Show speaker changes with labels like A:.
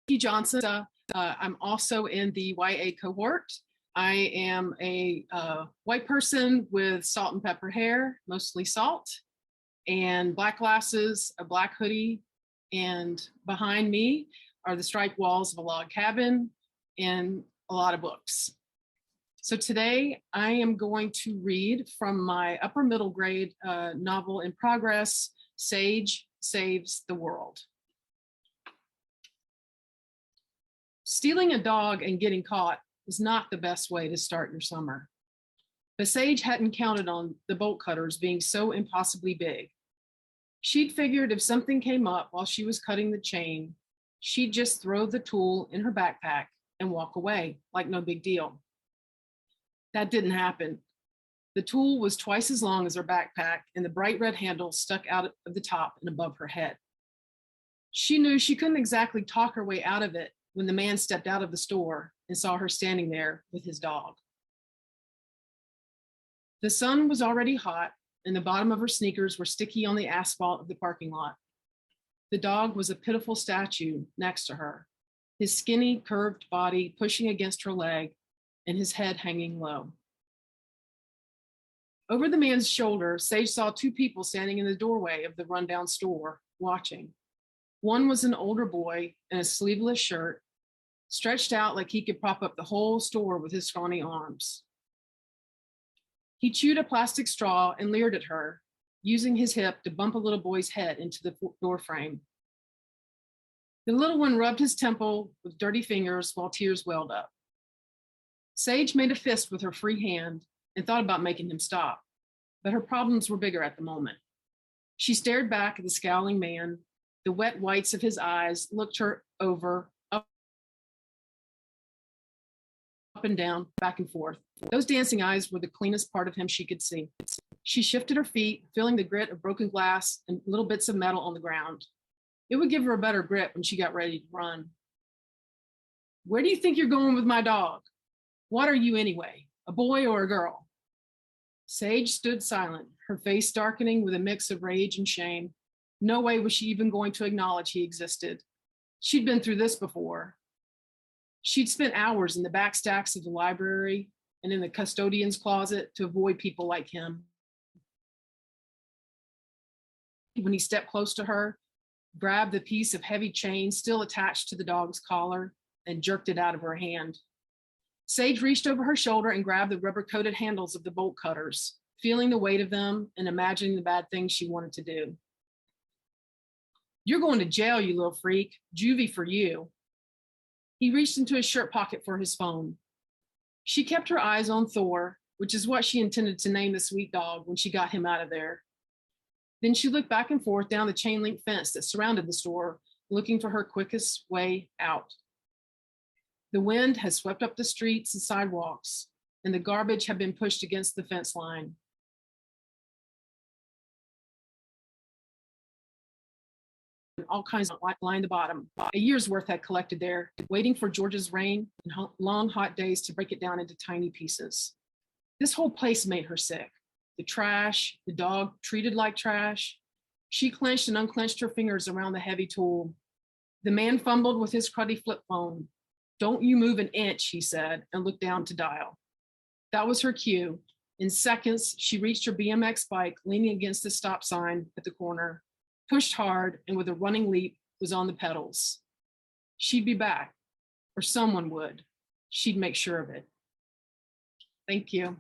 A: Vicki Johnson. I'm also in the YA cohort. I am a white person with salt and pepper hair, mostly salt, and black glasses, a black hoodie, and behind me are the striped walls of a log cabin and a lot of books. So today I am going to read from my upper middle grade novel in progress, Sage Saves the World. Stealing a dog and getting caught is not the best way to start your summer. But Sage hadn't counted on the bolt cutters being so impossibly big. She'd figured if something came up while she was cutting the chain, she'd just throw the tool in her backpack and walk away like no big deal. That didn't happen. The tool was twice as long as her backpack, and the bright red handle stuck out of the top and above her head. She knew she couldn't exactly talk her way out of it when the man stepped out of the store and saw her standing there with his dog. The sun was already hot, and the bottom of her sneakers were sticky on the asphalt of the parking lot. The dog was a pitiful statue next to her, his skinny, curved body pushing against her leg and his head hanging low. Over the man's shoulder, Sage saw two people standing in the doorway of the rundown store, watching. One was an older boy in a sleeveless shirt, stretched out like he could prop up the whole store with his scrawny arms. He chewed a plastic straw and leered at her, using his hip to bump a little boy's head into the door frame. The little one rubbed his temple with dirty fingers while tears welled up. Sage made a fist with her free hand and thought about making him stop, but her problems were bigger at the moment. She stared back at the scowling man. The wet whites of his eyes looked her over, up and down, back and forth. Those dancing eyes were the cleanest part of him she could see. She shifted her feet, feeling the grit of broken glass and little bits of metal on the ground. It would give her a better grip when she got ready to run. Where do you think you're going with my dog? What are you anyway, a boy or a girl? Sage stood silent, her face darkening with a mix of rage and shame. No way was she even going to acknowledge he existed. She'd been through this before. She'd spent hours in the back stacks of the library and in the custodian's closet to avoid people like him. When he stepped close to her, grabbed the piece of heavy chain still attached to the dog's collar and jerked it out of her hand. Sage reached over her shoulder and grabbed the rubber-coated handles of the bolt cutters, feeling the weight of them and imagining the bad things she wanted to do. You're going to jail, you little freak. Juvie for you. He reached into his shirt pocket for his phone. She kept her eyes on Thor, which is what she intended to name the sweet dog when she got him out of there. Then she looked back and forth down the chain link fence that surrounded the store, looking for her quickest way out. The wind had swept up the streets and sidewalks, and the garbage had been pushed against the fence line. All kinds of line the bottom. A year's worth had collected there, waiting for George's rain and long hot days to break it down into tiny pieces. This whole place made her sick. The trash, the dog treated like trash. She clenched and unclenched her fingers around the heavy tool. The man fumbled with his cruddy flip phone. Don't you move an inch, he said, and looked down to dial. That was her cue. In seconds, she reached her BMX bike, leaning against the stop sign at the corner, pushed hard, and with a running leap, was on the pedals. She'd be back, or someone would. She'd make sure of it. Thank you.